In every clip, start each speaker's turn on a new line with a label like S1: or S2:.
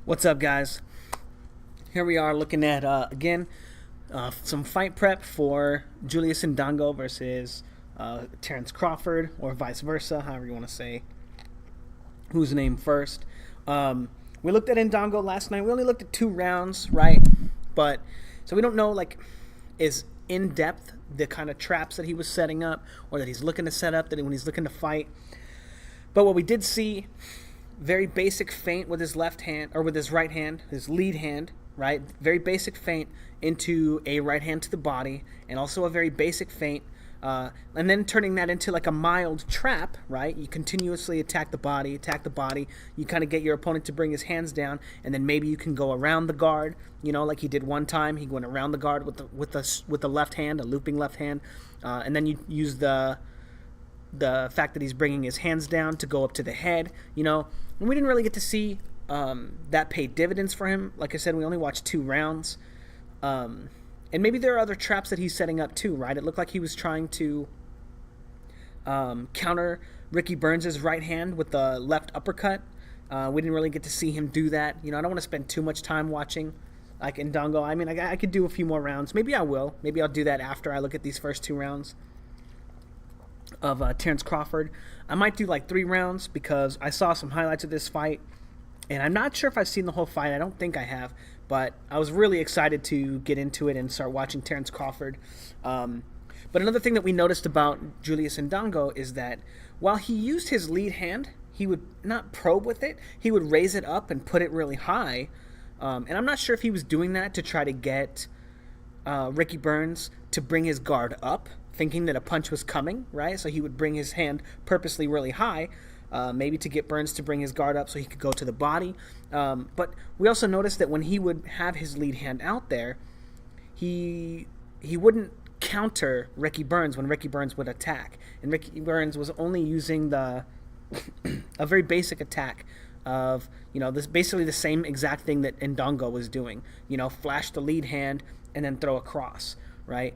S1: What's up, guys? Here we are looking at, again, some fight prep for Julius Indongo versus Terence Crawford, or vice versa, however you want to say whose name first. We looked at Indongo last night. We only looked at 2 rounds, right? But, so we don't know, like, is in depth the kind of traps that he was setting up or that he's looking to set up that when he's looking to fight. But what we did see, very basic feint with his left hand, or with his right hand, his lead hand, right? Very basic feint into a right hand to the body, and also a very basic feint, and then turning that into like a mild trap, right? You continuously attack the body, you kind of get your opponent to bring his hands down, and then maybe you can go around the guard, you know, like he did one time. He went around the guard with the left hand, a looping left hand, and then you use the fact that he's bringing his hands down to go up to the head, you know. And we didn't really get to see that pay dividends for him. Like I said, we only watched 2 rounds. And maybe there are other traps that he's setting up too, right? It looked like he was trying to counter Ricky Burns' right hand with the left uppercut. We didn't really get to see him do that. You know, I don't want to spend too much time watching like Indongo. I mean, I could do a few more rounds. Maybe I will. Maybe I'll do that after I look at these first 2 rounds of Terence Crawford. I might do like 3 rounds because I saw some highlights of this fight, and I'm not sure if I've seen the whole fight. I don't think I have, but I was really excited to get into it and start watching Terence Crawford. But another thing that we noticed about Julius Indongo is that while he used his lead hand, he would not probe with it. He would raise it up and put it really high. And I'm not sure if he was doing that to try to get Ricky Burns to bring his guard up, thinking that a punch was coming, right? So he would bring his hand purposely really high, maybe to get Burns to bring his guard up so he could go to the body. But we also noticed that when he would have his lead hand out there, he wouldn't counter Ricky Burns when Ricky Burns would attack. And Ricky Burns was only using a very basic attack of, you know, this basically the same exact thing that Indongo was doing. You know, flash the lead hand and then throw a cross, right?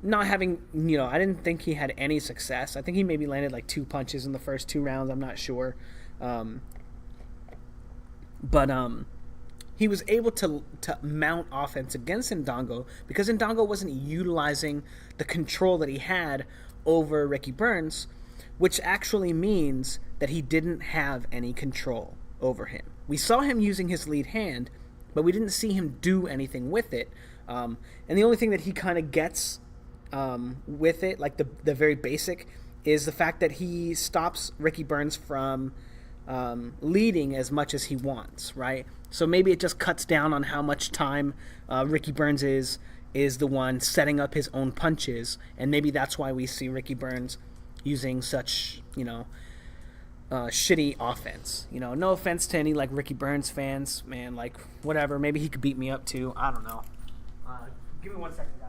S1: Not having, you know, I didn't think he had any success. I think he maybe landed like 2 punches in the first 2 rounds. I'm not sure. But he was able to mount offense against Indongo because Indongo wasn't utilizing the control that he had over Ricky Burns, which actually means that he didn't have any control over him. We saw him using his lead hand, but we didn't see him do anything with it. And the only thing that he kind of gets with it, like the very basic, is the fact that he stops Ricky Burns from leading as much as he wants, right? So maybe it just cuts down on how much time Ricky Burns is the one setting up his own punches, and maybe that's why we see Ricky Burns using such, you know, shitty offense. You know, no offense to any like Ricky Burns fans, man, like whatever, maybe he could beat me up too, I don't know. Give me 1 second, guys.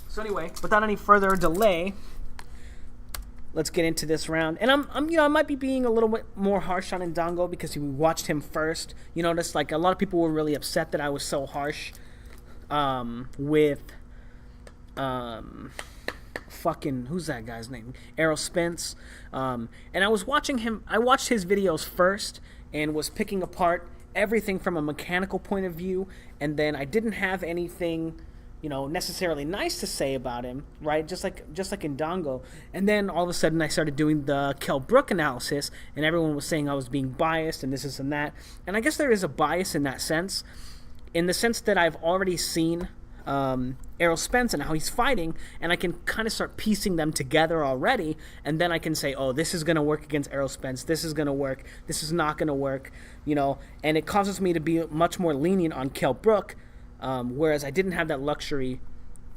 S1: So anyway, without any further delay, let's get into this round. And I'm you know, I might be being a little bit more harsh on Indongo because we watched him first. You notice, like, a lot of people were really upset that I was so harsh with fucking, who's that guy's name? Errol Spence. And I was watching him. I watched his videos first and was picking apart everything from a mechanical point of view, and then I didn't have anything, you know, necessarily nice to say about him, right? Just like Indongo. And then all of a sudden I started doing the Kell Brook analysis, and everyone was saying I was being biased and this and that. And I guess there is a bias in that sense, in the sense that I've already seen Errol Spence and how he's fighting, and I can kind of start piecing them together already, and then I can say, oh, this is going to work against Errol Spence, this is going to work, this is not going to work, you know, and it causes me to be much more lenient on Kell Brook, whereas I didn't have that luxury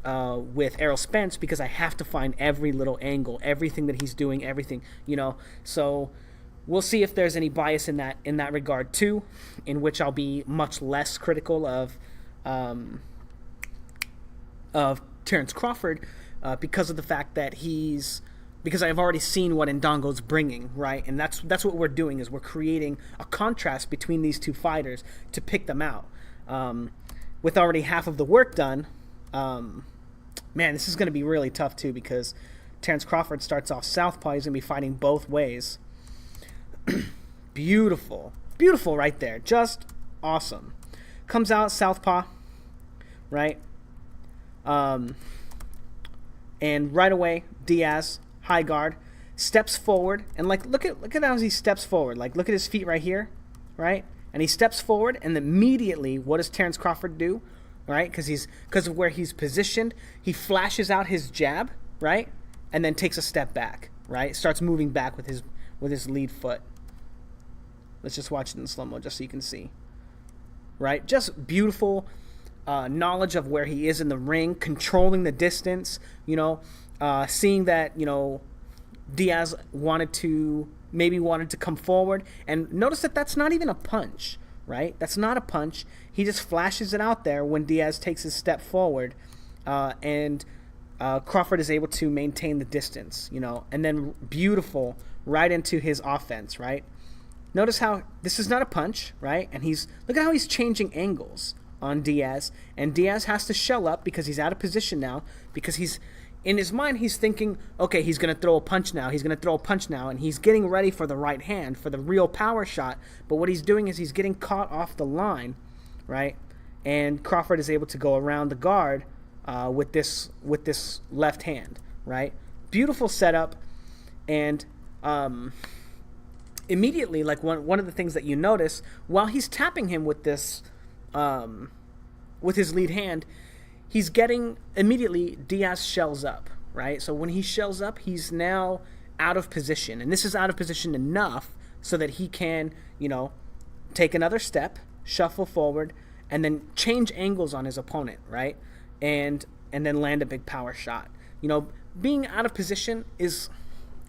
S1: with Errol Spence because I have to find every little angle, everything that he's doing, everything, you know. So we'll see if there's any bias in that regard too, in which I'll be much less critical of Terence Crawford because of the fact that because I've already seen what Indongo's bringing, right? And that's what we're doing, is we're creating a contrast between these 2 fighters to pick them out. With already half of the work done, Man, this is going to be really tough too because Terence Crawford starts off southpaw. He's going to be fighting both ways. Beautiful. Beautiful right there. Just awesome. Comes out southpaw, right? And right away, Diaz, high guard, steps forward. And like look at how he steps forward. Like look at his feet right here, right? And he steps forward, and immediately, what does Terence Crawford do? Right? Because of where he's positioned, he flashes out his jab, right? And then takes a step back, right? Starts moving back with his lead foot. Let's just watch it in slow-mo just so you can see. Right? Just beautiful knowledge of where he is in the ring, controlling the distance, seeing that, Diaz wanted to come forward. And notice that that's not even a punch, right? That's not a punch. He just flashes it out there when Diaz takes his step forward, and Crawford is able to maintain the distance, and then beautiful right into his offense, right? Notice how this is not a punch, right? And look at how he's changing angles on Diaz, and Diaz has to shell up because he's out of position now, because in his mind, he's thinking, okay, he's going to throw a punch now. And he's getting ready for the right hand, for the real power shot. But what he's doing is he's getting caught off the line, right? And Crawford is able to go around the guard with this left hand, right? Beautiful setup. And immediately, like one of the things that you notice, while he's tapping him with this, with his lead hand, he's getting, immediately, Diaz shells up, right? So when he shells up, he's now out of position. And this is out of position enough so that he can, take another step, shuffle forward, and then change angles on his opponent, right? And then land a big power shot. Being out of position is,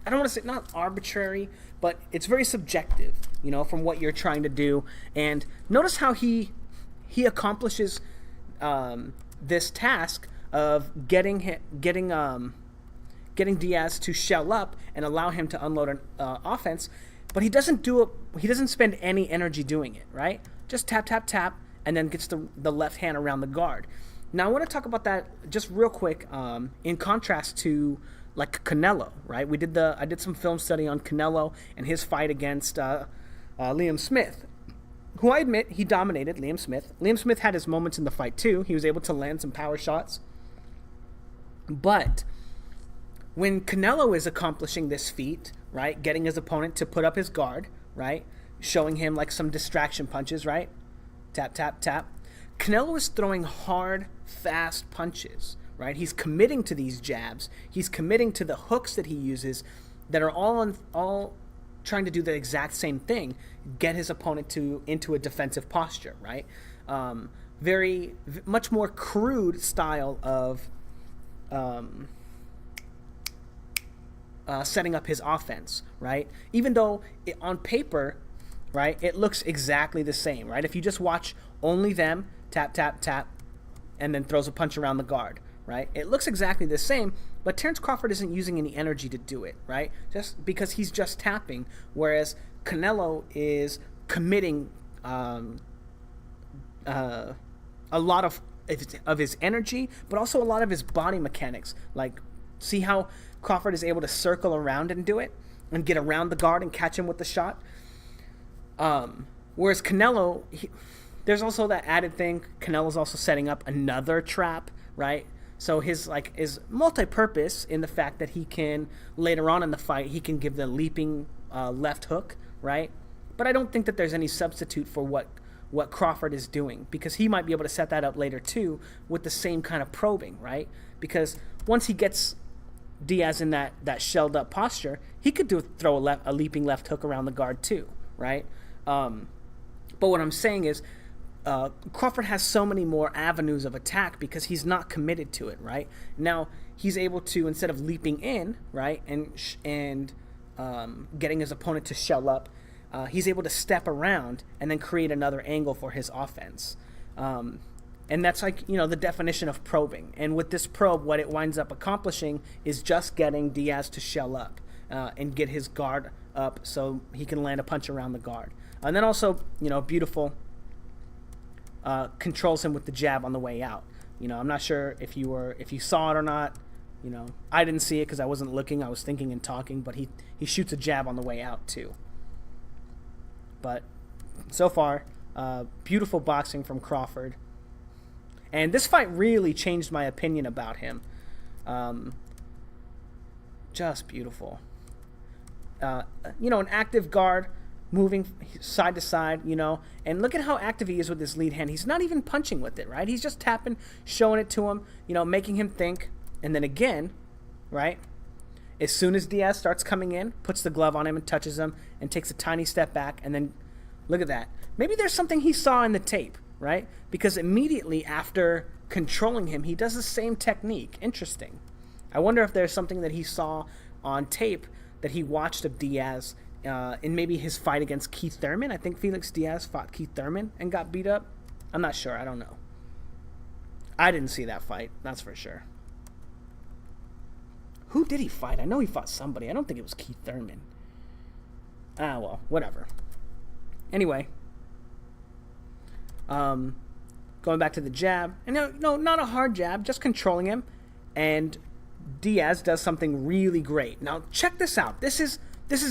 S1: I don't want to say not arbitrary, but it's very subjective, from what you're trying to do. And notice how he accomplishes this task of getting Diaz to shell up and allow him to unload an offense, but he doesn't spend any energy doing it, right? Just tap, tap, tap, and then gets the left hand around the guard. Now I want to talk about that just real quick, in contrast to like Canelo, right? I did some film study on Canelo and his fight against Liam Smith, who I admit he dominated Liam Smith. Liam Smith had his moments in the fight too. He was able to land some power shots. But when Canelo is accomplishing this feat, right, getting his opponent to put up his guard, right, showing him like some distraction punches, right, tap, tap, tap, Canelo is throwing hard, fast punches, right? He's committing to these jabs. He's committing to the hooks that he uses that are all trying to do the exact same thing, get his opponent into a defensive posture, right? Much more crude style of setting up his offense, right? Even though on paper, right, it looks exactly the same, right? If you just watch only them, tap, tap, tap, and then throws a punch around the guard, right? It looks exactly the same, but Terence Crawford isn't using any energy to do it, right? Just because he's just tapping, whereas Canelo is committing a lot of his energy, but also a lot of his body mechanics. Like, see how Crawford is able to circle around and do it, and get around the guard and catch him with the shot? Whereas Canelo, there's also that added thing. Canelo's also setting up another trap, right? So his multi-purpose in the fact that he can, later on in the fight, he can give the leaping left hook, right? But I don't think that there's any substitute for what Crawford is doing, because he might be able to set that up later too with the same kind of probing, right? Because once he gets Diaz in that shelled up posture, he could throw a leaping left hook around the guard too, right? But what I'm saying is, Crawford has so many more avenues of attack because he's not committed to it, right? Now he's able to, instead of leaping in, right, and getting his opponent to shell up, he's able to step around and then create another angle for his offense. And that's like, the definition of probing. And with this probe, what it winds up accomplishing is just getting Diaz to shell up and get his guard up so he can land a punch around the guard. And then also, beautiful, controls him with the jab on the way out. You know, I'm not sure if you saw it or not. You know, I didn't see it because I wasn't looking. I was thinking and talking. But he shoots a jab on the way out too. But so far, beautiful boxing from Crawford. And this fight really changed my opinion about him. Just beautiful. You know, an active guard, moving side to side, you know. And look at how active he is with his lead hand. He's not even punching with it, right? He's just tapping, showing it to him, you know, making him think. And then again, right, as soon as Diaz starts coming in, puts the glove on him and touches him and takes a tiny step back. And then look at that. Maybe there's something he saw in the tape, right? Because immediately after controlling him, he does the same technique. Interesting. I wonder if there's something that he saw on tape that he watched of Diaz in maybe his fight against Keith Thurman. I think Felix Diaz fought Keith Thurman and got beat up. I'm not sure. I don't know. I didn't see that fight. That's for sure. Who did he fight? I know he fought somebody. I don't think it was Keith Thurman. Ah, well, whatever. Anyway. Going back to the jab. And no, not a hard jab. Just controlling him. And Diaz does something really great. Now, check this out. This is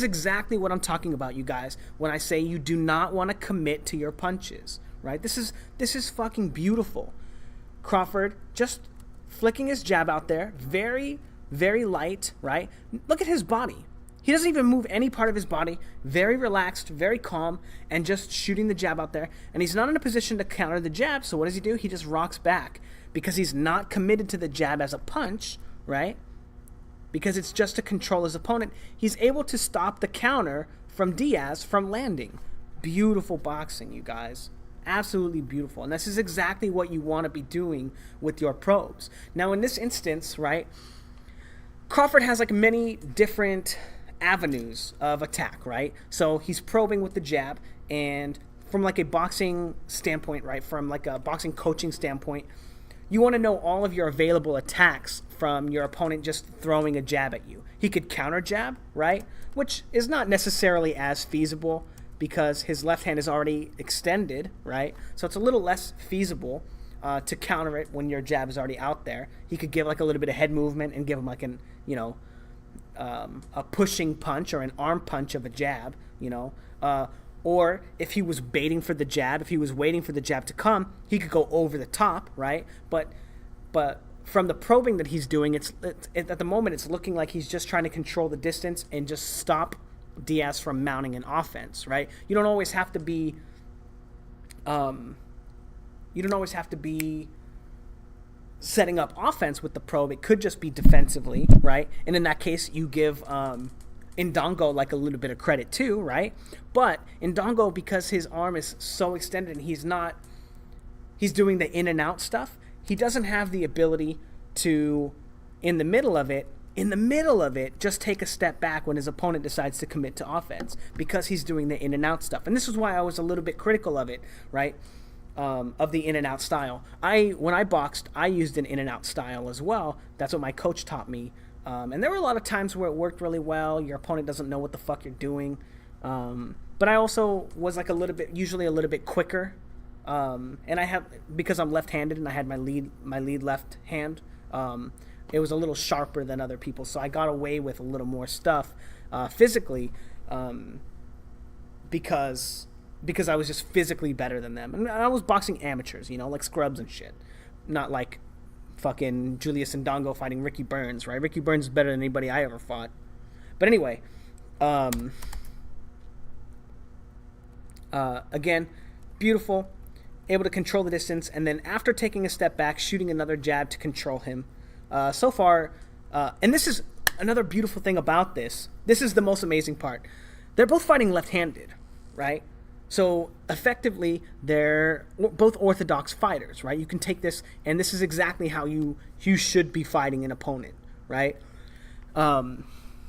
S1: exactly what I'm talking about, you guys, when I say you do not want to commit to your punches, right? This is fucking beautiful. Crawford just flicking his jab out there, very, very light, right? Look at his body. He doesn't even move any part of his body. Very relaxed, very calm, and just shooting the jab out there. And he's not in a position to counter the jab, so what does he do? He just rocks back because he's not committed to the jab as a punch, right? Because it's just to control his opponent. He's able to stop the counter from Diaz from landing. Beautiful boxing, you guys. Absolutely beautiful. And this is exactly what you want to be doing with your probes. Now, in this instance, right, Crawford has like many different avenues of attack, right? So he's probing with the jab, and from like a boxing standpoint, right, from like a boxing coaching standpoint, you want to know all of your available attacks from your opponent just throwing a jab at you. He could counter jab, right? Which is not necessarily as feasible because his left hand is already extended, right? So it's a little less feasible to counter it when your jab is already out there. He could give like a little bit of head movement and give him like an, you know, a pushing punch or an arm punch of a jab, you know. Or if he was baiting for the jab, if he was waiting for the jab to come, he could go over the top, right? But from the probing that he's doing, it's at the moment it's looking like he's just trying to control the distance and just stop Diaz from mounting an offense, right? You don't always have to be setting up offense with the probe. It could just be defensively, right? And in that case, you give Indongo like a little bit of credit too, right? But Indongo, because his arm is so extended and he's doing the in and out stuff, he doesn't have the ability to, in the middle of it, just take a step back when his opponent decides to commit to offense because he's doing the in and out stuff. And this is why I was a little bit critical of it, right? Of the in and out style. When I boxed, I used an in and out style as well. That's what my coach taught me. And there were a lot of times where it worked really well. Your opponent doesn't know what the fuck you're doing. But I also was like usually a little bit quicker. And because I'm left-handed and I had my lead left hand, it was a little sharper than other people. So I got away with a little more stuff physically because I was just physically better than them. And I was boxing amateurs, you know, like scrubs and shit. Not like fucking Julius Indongo fighting Ricky Burns, right? Ricky Burns is better than anybody I ever fought. But anyway, again, beautiful, able to control the distance, and then after taking a step back, shooting another jab to control him. So far, and this is another beautiful thing about this. This is the most amazing part. They're both fighting left-handed, right? So effectively, they're both orthodox fighters, right? You can take this, and this is exactly how you should be fighting an opponent, right?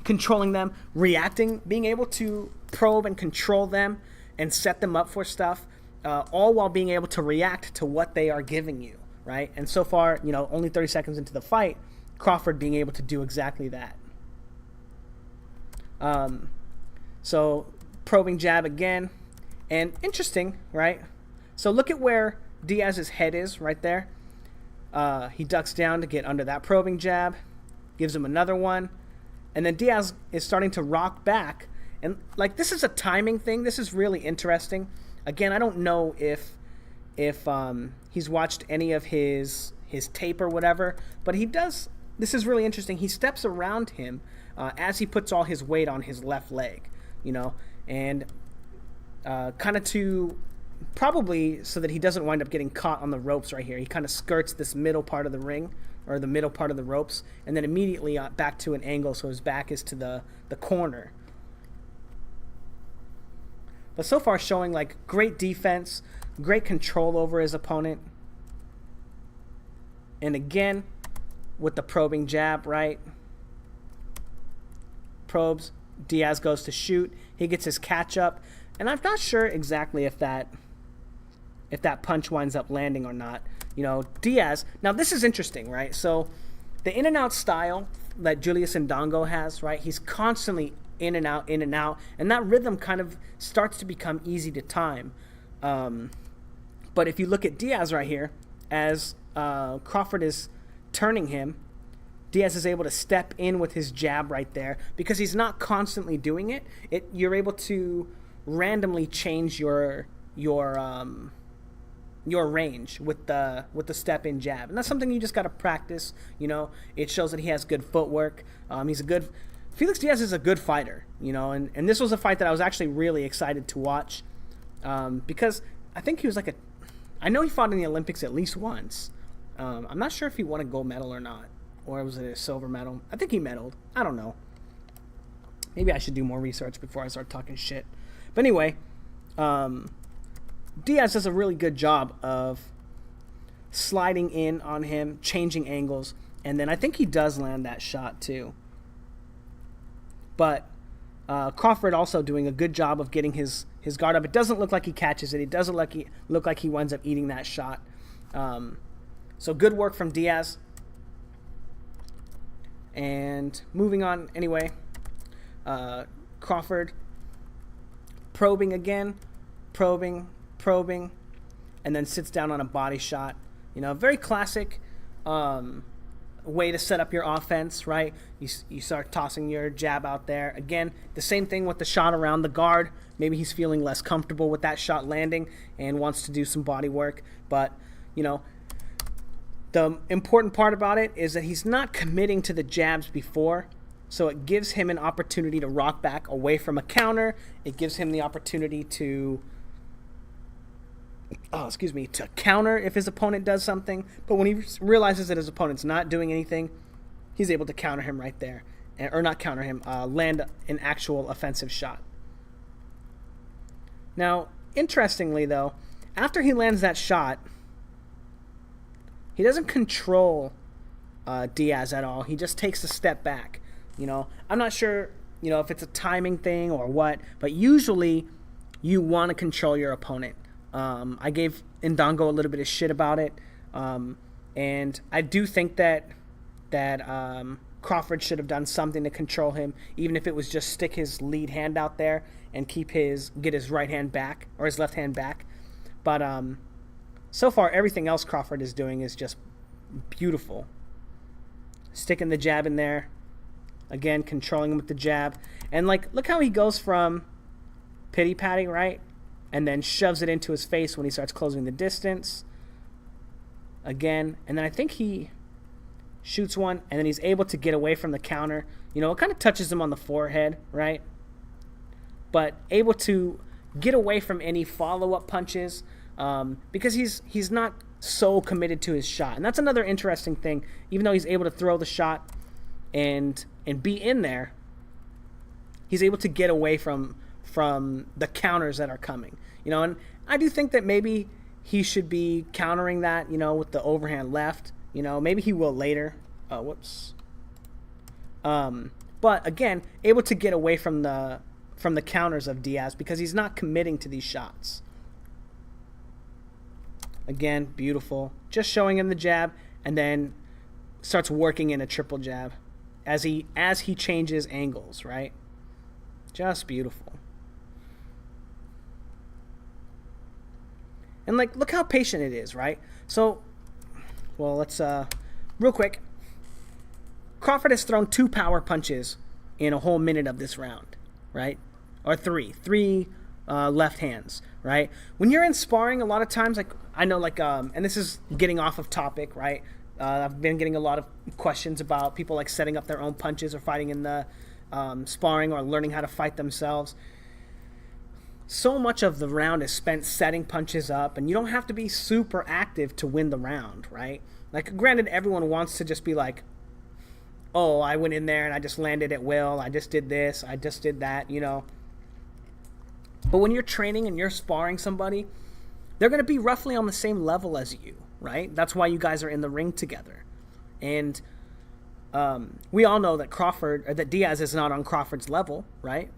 S1: Controlling them, reacting, being able to probe and control them and set them up for stuff, all while being able to react to what they are giving you, right? And so far, you know, only 30 seconds into the fight, Crawford being able to do exactly that. So probing jab again. And interesting, right? So look at where Diaz's head is right there. He ducks down to get under that probing jab, gives him another one, and then Diaz is starting to rock back. And like, this is a timing thing. This is really interesting. Again, I don't know if he's watched any of his tape or whatever, but he does. This is really interesting. He steps around him as he puts all his weight on his left leg, and kind of to probably so that he doesn't wind up getting caught on the ropes right here. He kind of skirts this middle part of the ring, or the middle part of the ropes, and then immediately back to an angle so his back is to the corner. But so far showing like great defense, great control over his opponent. And again, with the probing jab, right? Probes, Diaz goes to shoot. He gets his catch up. And I'm not sure exactly if that punch winds up landing or not. Diaz, now this is interesting, right? So the in and out style that Julius Indongo has, right? He's constantly in and out, and that rhythm kind of starts to become easy to time. But if you look at Diaz right here, as Crawford is turning him, Diaz is able to step in with his jab right there because he's not constantly doing it. You're able to randomly change your range with the step in jab, and that's something you just got to practice. It shows that he has good footwork. Felix Diaz is a good fighter, and this was a fight that I was actually really excited to watch because I think he was I know he fought in the Olympics at least once. I'm not sure if he won a gold medal or not, or was it a silver medal? I think he medaled. I don't know. Maybe I should do more research before I start talking shit. But anyway, Diaz does a really good job of sliding in on him, changing angles, and then I think he does land that shot too. But Crawford also doing a good job of getting his guard up. It doesn't look like he catches it. It doesn't look like he winds up eating that shot. So good work from Diaz. And moving on anyway, Crawford probing again, probing, and then sits down on a body shot. Very classic way to set up your offense, right? You start tossing your jab out there. Again, the same thing with the shot around the guard. Maybe he's feeling less comfortable with that shot landing and wants to do some body work. But, the important part about it is that he's not committing to the jabs before, so it gives him an opportunity to rock back away from a counter. It gives him the opportunity to counter if his opponent does something. But when he realizes that his opponent's not doing anything, he's able to counter him right there. Or not counter him, land an actual offensive shot. Now, interestingly though, after he lands that shot, he doesn't control Diaz at all. He just takes a step back. I'm not sure, if it's a timing thing or what, but usually you want to control your opponent. I gave Indongo a little bit of shit about it, and I do think that Crawford should have done something to control him, even if it was just stick his lead hand out there and get his right hand back or his left hand back. But so far, everything else Crawford is doing is just beautiful. Sticking the jab in there, again controlling him with the jab, and look how he goes from pity patty, right? And then shoves it into his face when he starts closing the distance. Again, and then I think he shoots one, and then he's able to get away from the counter. It kind of touches him on the forehead, right? But able to get away from any follow-up punches because he's not so committed to his shot. And that's another interesting thing. Even though he's able to throw the shot and be in there, he's able to get away from the counters that are coming. And I do think that maybe he should be countering that, with the overhand left. Maybe he will later. But again, able to get away from the counters of Diaz because he's not committing to these shots. Again, beautiful. Just showing him the jab, and then starts working in a triple jab as he changes angles, right? Just beautiful. And look how patient it is, right? So Well, let's real quick. Crawford has thrown 2 power punches in a whole minute of this round, right? Or three left hands, right? When you're in sparring, a lot of times, like I know, like and this is getting off of topic, right? I've been getting a lot of questions about people like setting up their own punches or fighting in the sparring or learning how to fight themselves. So much of the round is spent setting punches up, and you don't have to be super active to win the round, right? Like, granted, everyone wants to just be like, oh, I went in there and I just landed at will, I just did this, I just did that, you know. But when you're training and you're sparring somebody, they're going to be roughly on the same level as you, right? That's why you guys are in the ring together. And we all know that Diaz is not on Crawford's level, right?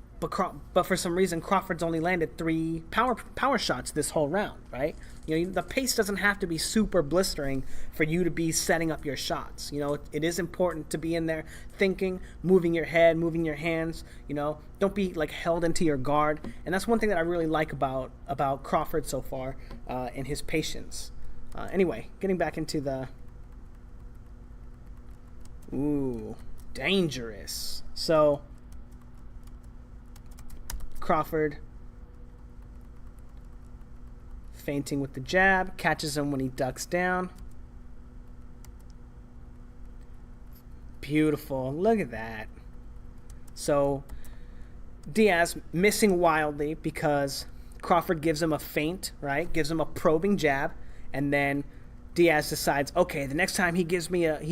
S1: But for some reason, Crawford's only landed 3 power shots this whole round, right? You know, the pace doesn't have to be super blistering for you to be setting up your shots. You know, it is important to be in there thinking, moving your head, moving your hands. You know, don't be like held into your guard. And that's one thing that I really like about Crawford so far, and his patience. Anyway, getting back into the dangerous. So Crawford feinting with the jab, catches him when he ducks down. Beautiful. Look at that. So Diaz missing wildly because Crawford gives him a feint, right? Gives him a probing jab, and then Diaz decides, okay, the next time he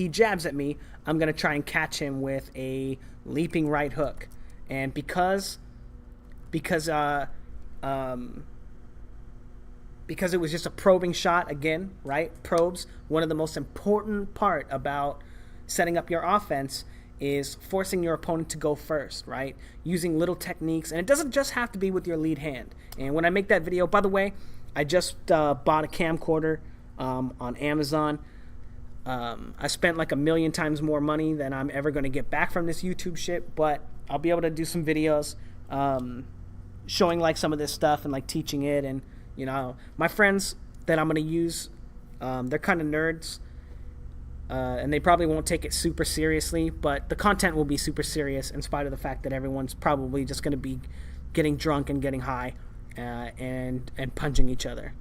S1: jabs at me, I'm going to try and catch him with a leaping right hook. And because it was just a probing shot, again, right? Probes, one of the most important part about setting up your offense is forcing your opponent to go first, right? Using little techniques, and it doesn't just have to be with your lead hand. And when I make that video, by the way, I just bought a camcorder on Amazon. I spent like 1 million times more money than I'm ever going to get back from this YouTube shit, but I'll be able to do some videos showing like some of this stuff and like teaching it. And you know, my friends that I'm going to use, they're kind of nerds, and they probably won't take it super seriously, but the content will be super serious in spite of the fact that everyone's probably just going to be getting drunk and getting high and punching each other.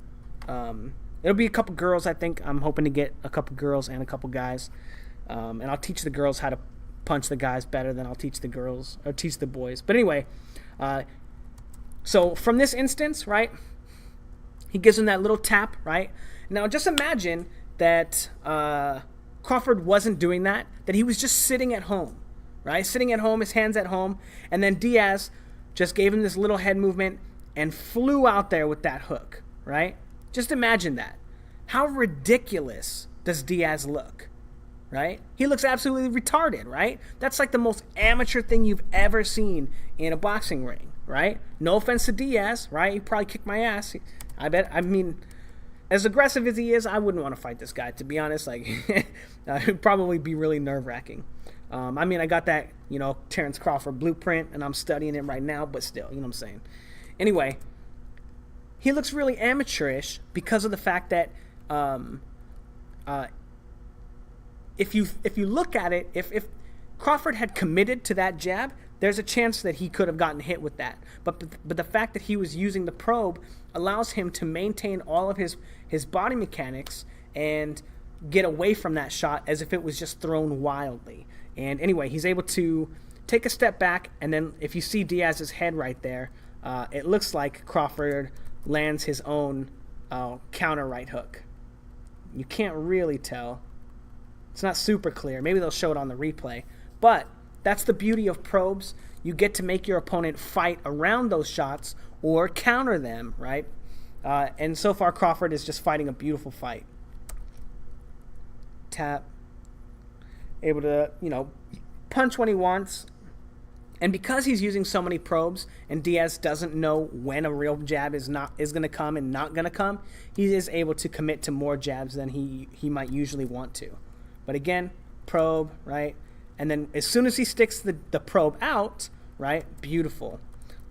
S1: It'll be a couple girls, I think. I'm hoping to get a couple girls and a couple guys, and I'll teach the girls how to punch the guys better than I'll teach the boys. But anyway, so from this instance, right, he gives him that little tap, right? Now just imagine that Crawford wasn't doing that he was just sitting at home, right? Sitting at home, his hands at home, and then Diaz just gave him this little head movement and flew out there with that hook, right? Just imagine that. How ridiculous does Diaz look, right? He looks absolutely retarded, right? That's like the most amateur thing you've ever seen in a boxing ring, right? No offense to Diaz, right? He probably kicked my ass. I mean, as aggressive as he is, I wouldn't want to fight this guy, to be honest. Like, it would probably be really nerve-wracking. I mean, I got that, you know, Terence Crawford blueprint, and I'm studying it right now, but still, you know what I'm saying? Anyway, he looks really amateurish because of the fact that if you look at it, if Crawford had committed to that jab, there's a chance that he could have gotten hit with that. But the fact that he was using the probe allows him to maintain all of his body mechanics and get away from that shot as if it was just thrown wildly. And anyway, he's able to take a step back, and then if you see Diaz's head right there, it looks like Crawford lands his own counter right hook. You can't really tell. It's not super clear. Maybe they'll show it on the replay. But that's the beauty of probes. You get to make your opponent fight around those shots or counter them, right? And so far, Crawford is just fighting a beautiful fight. Tap. Able to, you know, punch when he wants. And because he's using so many probes and Diaz doesn't know when a real jab is going to come and not going to come, he is able to commit to more jabs than he might usually want to. But again, probe, right? And then as soon as he sticks the probe out, right? Beautiful.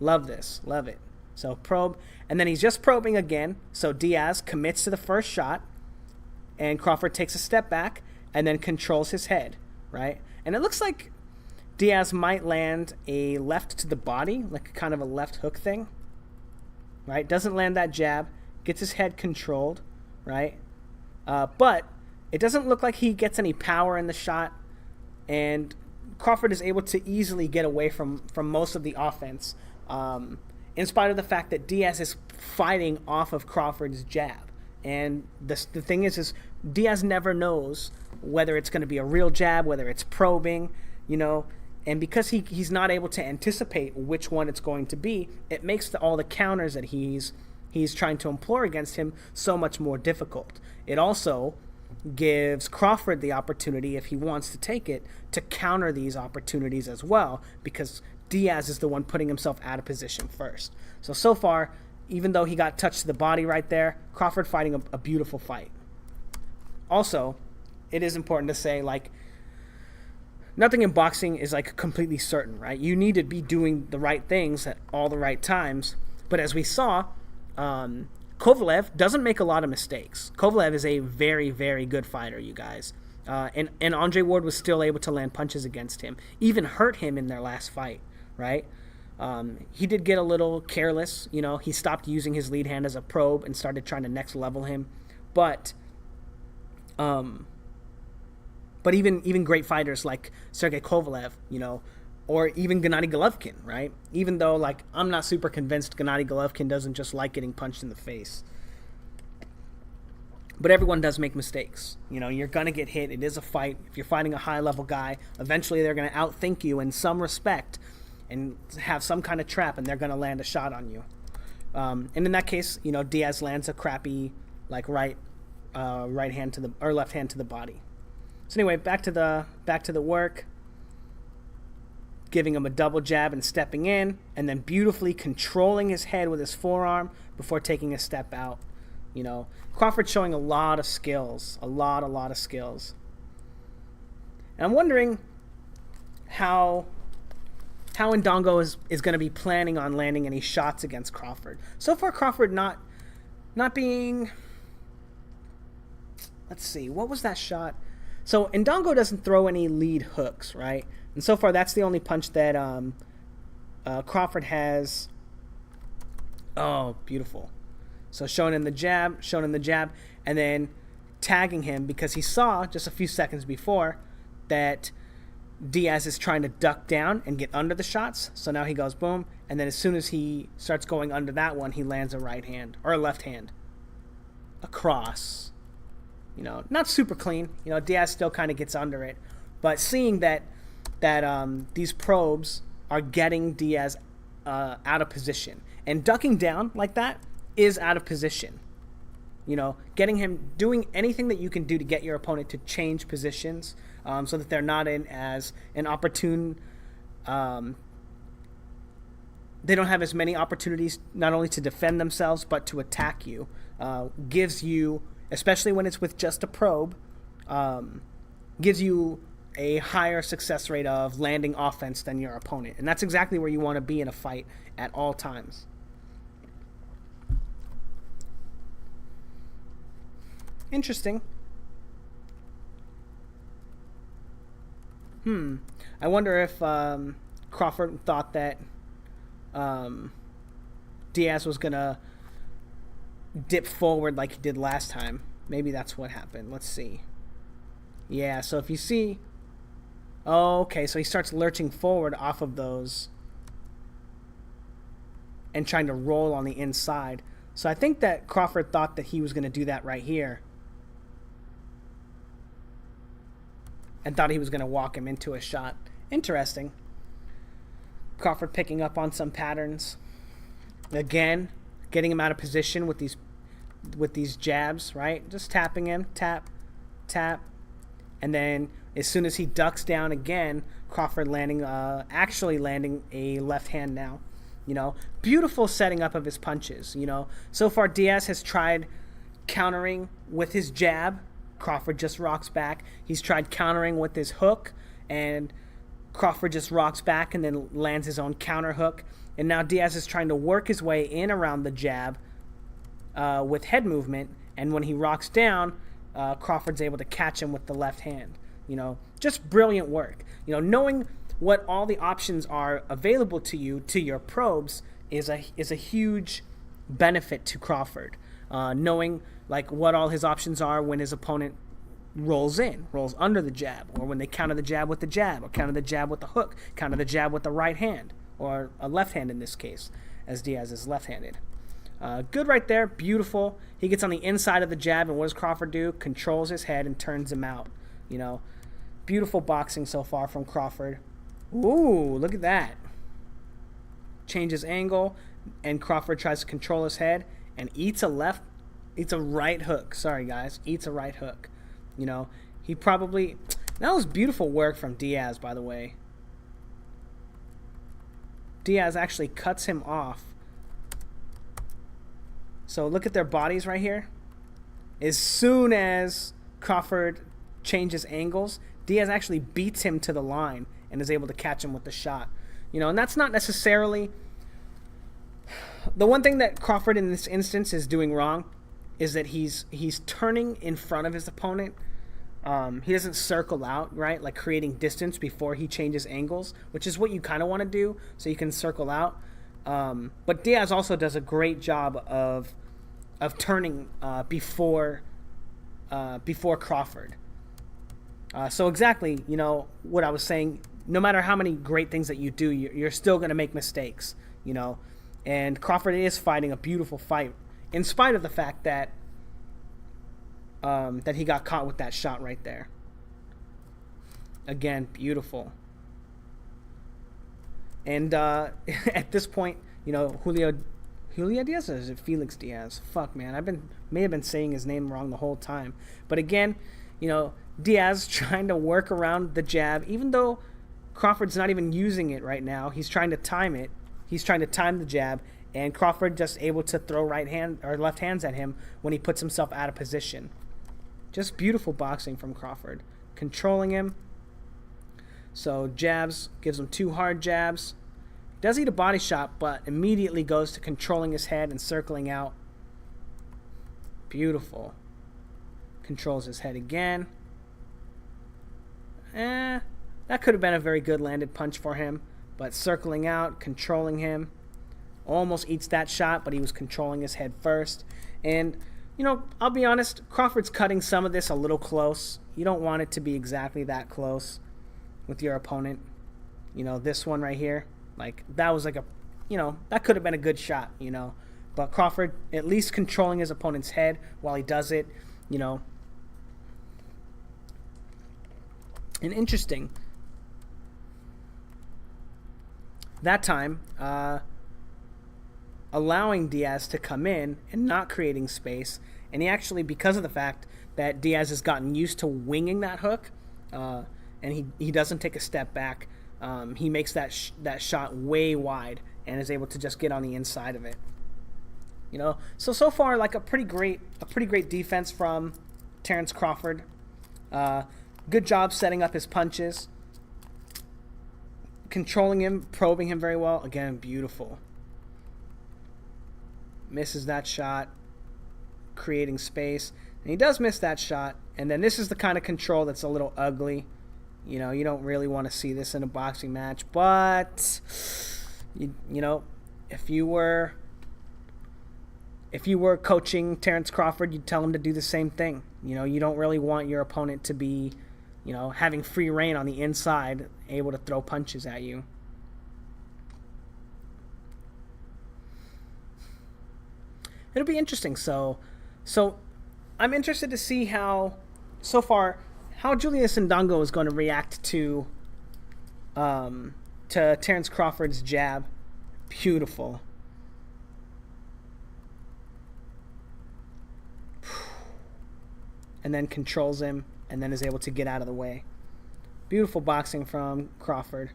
S1: Love this. Love it. So probe. And then he's just probing again. So Diaz commits to the first shot. and Crawford takes a step back and then controls his head, right? And it looks like Diaz might land a left to the body, like kind of a left hook thing, right? Doesn't land that jab, gets his head controlled, right? But it doesn't look like he gets any power in the shot, and Crawford is able to easily get away from most of the offense, in spite of the fact that Diaz is fighting off of Crawford's jab. And the thing is Diaz never knows whether it's going to be a real jab, whether it's probing, and because he's not able to anticipate which one it's going to be, it makes all the counters that he's trying to employ against him so much more difficult. It also gives Crawford the opportunity, if he wants to take it, to counter these opportunities as well, because Diaz is the one putting himself out of position first. So far, even though he got touched to the body right there, Crawford fighting a beautiful fight. Also, it is important to say, nothing in boxing is completely certain, right? You need to be doing the right things at all the right times. But as we saw, Kovalev doesn't make a lot of mistakes. Kovalev is a very, very good fighter, you guys. And Andre Ward was still able to land punches against him, even hurt him in their last fight, right? He did get a little careless. He stopped using his lead hand as a probe and started trying to next level him. But even great fighters like Sergey Kovalev, or even Gennady Golovkin, right? Even though, I'm not super convinced Gennady Golovkin doesn't just like getting punched in the face. But everyone does make mistakes. You're going to get hit. It is a fight. If you're fighting a high-level guy, eventually they're going to outthink you in some respect and have some kind of trap, and they're going to land a shot on you. And in that case, Diaz lands a crappy, right hand to the, or left hand to the body. So anyway, back to the work. Giving him a double jab and stepping in, and then beautifully controlling his head with his forearm before taking a step out. Crawford showing a lot of skills, a lot of skills. And I'm wondering how Indongo is going to be planning on landing any shots against Crawford. So far, Crawford not being... Let's see, what was that shot? So Indongo doesn't throw any lead hooks, right? And so far, that's the only punch that Crawford has. Oh, beautiful. So showing in the jab, and then tagging him because he saw just a few seconds before that Diaz is trying to duck down and get under the shots. So now he goes boom, and then as soon as he starts going under that one, he lands a right hand or a left hand across. Not super clean. Diaz still kind of gets under it, but seeing that these probes are getting Diaz out of position, and ducking down like that is out of position. Getting him, doing anything that you can do to get your opponent to change positions, so that they're not in as an opportune. They don't have as many opportunities not only to defend themselves but to attack you. Gives you, especially when it's with just a probe, gives you a higher success rate of landing offense than your opponent. And that's exactly where you want to be in a fight at all times. Interesting. I wonder if Crawford thought that Diaz was going to dip forward like he did last time. Maybe that's what happened. Let's see. Yeah, so if you see... Oh, okay, so he starts lurching forward off of those and trying to roll on the inside. So I think that Crawford thought that he was going to do that right here and thought he was going to walk him into a shot. Interesting. Crawford picking up on some patterns. Again, getting him out of position with these jabs, right? Just tapping him, tap, tap. And then as soon as he ducks down again, Crawford actually landing a left hand now. Beautiful setting up of his punches. So far Diaz has tried countering with his jab. Crawford just rocks back. He's tried countering with his hook, and Crawford just rocks back and then lands his own counter hook. And now Diaz is trying to work his way in around the jab with head movement. And when he rocks down, Crawford's able to catch him with the left hand. You know, just brilliant work. You know, knowing what all the options are available to you, to your probes, is a huge benefit to Crawford. Knowing like what all his options are when his opponent rolls under the jab, or when they counter the jab with the jab, or counter the jab with the hook, counter the jab with the right hand, or a left hand in this case, as Diaz is left-handed. Good right there, beautiful. He gets on the inside of the jab, and what does Crawford do? Controls his head and turns him out. You know, beautiful boxing so far from Crawford. Ooh, look at that. Changes angle, and Crawford tries to control his head and eats a right hook. Sorry, guys, eats a right hook. You know, that was beautiful work from Diaz, by the way. Diaz actually cuts him off. So look at their bodies right here. As soon as Crawford changes angles, Diaz actually beats him to the line and is able to catch him with the shot. You know, and that's not necessarily... The one thing that Crawford in this instance is doing wrong is that he's turning in front of his opponent. He doesn't circle out, right? Like creating distance before he changes angles, which is what you kind of want to do so you can circle out. But Diaz also does a great job of turning before Crawford. So exactly, you know, what I was saying, no matter how many great things that you do, you're still going to make mistakes, you know. And Crawford is fighting a beautiful fight in spite of the fact that that he got caught with that shot right there. Again, beautiful. And at this point, you know, Julio Diaz, or is it Felix Diaz? Fuck, man, may have been saying his name wrong the whole time. But again, you know, Diaz trying to work around the jab, even though Crawford's not even using it right now. He's trying to time it. He's trying to time the jab, and Crawford just able to throw right hand or left hands at him when he puts himself out of position. Just beautiful boxing from Crawford, controlling him. So jabs, gives him 2 hard jabs. Does eat a body shot, but immediately goes to controlling his head and circling out. Beautiful. Controls his head again. That could have been a very good landed punch for him, but circling out, controlling him. Almost eats that shot, but he was controlling his head first. And, you know, I'll be honest, Crawford's cutting some of this a little close. You don't want it to be exactly that close with your opponent. You know, this one right here, like, that was like a, you know, that could have been a good shot, you know. But Crawford at least controlling his opponent's head while he does it, you know. And interesting, that time, allowing Diaz to come in and not creating space. And he actually, because of the fact that Diaz has gotten used to winging that hook, and he doesn't take a step back, he makes that shot way wide and is able to just get on the inside of it. You know, so far, like a pretty great defense from Terence Crawford. Good job setting up his punches, controlling him, probing him very well. Again, beautiful. Misses that shot, creating space, and he does miss that shot. And then this is the kind of control that's a little ugly. You know, you don't really want to see this in a boxing match, but you know, if you were coaching Terence Crawford, you'd tell him to do the same thing. You know, you don't really want your opponent to be, you know, having free reign on the inside, able to throw punches at you. It'll be interesting. So I'm interested to see how Julius Indongo is going to react to Terence Crawford's jab. Beautiful. And then controls him, and then is able to get out of the way. Beautiful boxing from Crawford.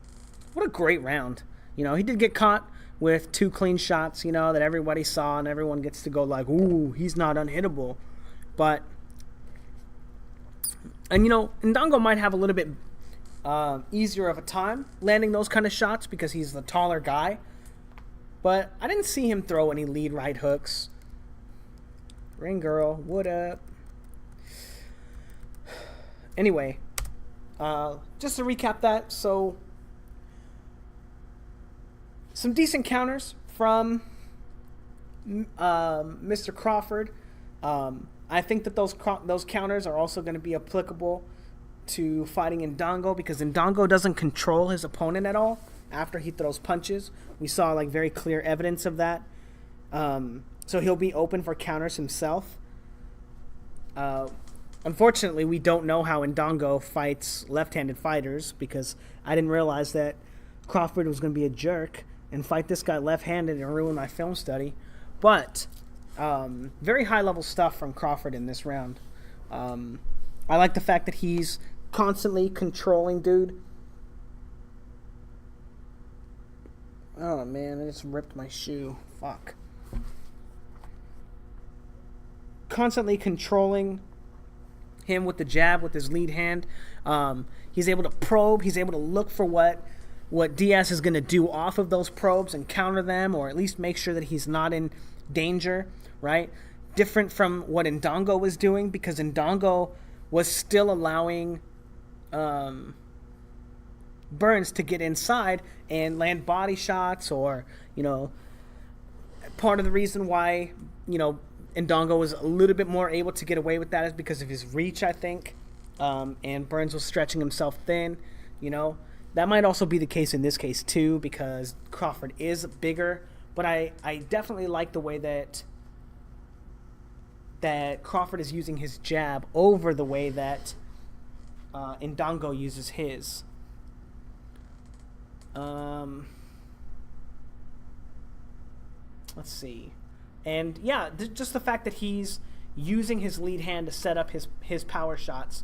S1: What a great round. You know, he did get caught with 2 clean shots, you know, that everybody saw, and everyone gets to go like, ooh, he's not unhittable. And, you know, Indongo might have a little bit easier of a time landing those kind of shots because he's the taller guy. But I didn't see him throw any lead right hooks. Ring girl, what up? Anyway, just to recap that, so some decent counters from Mr. Crawford. I think that those counters are also going to be applicable to fighting Indongo, because Indongo doesn't control his opponent at all after he throws punches. We saw like very clear evidence of that. So he'll be open for counters himself. Unfortunately, we don't know how Indongo fights left-handed fighters, because I didn't realize that Crawford was going to be a jerk and fight this guy left-handed and ruin my film study. But very high-level stuff from Crawford in this round. I like the fact that he's constantly controlling dude. Oh, man, I just ripped my shoe. Fuck. Constantly controlling him with the jab, with his lead hand. He's able to probe. He's able to look for what Diaz is going to do off of those probes and counter them, or at least make sure that he's not in danger, right? Different from what Indongo was doing, because Indongo was still allowing Burns to get inside and land body shots, or, part of the reason why, Indongo was a little bit more able to get away with that is because of his reach, I think. And Burns was stretching himself thin, That might also be the case in this case, too, because Crawford is bigger. But I definitely like the way that Crawford is using his jab over the way that Indongo uses his. Let's see. And, yeah, just the fact that he's using his lead hand to set up his power shots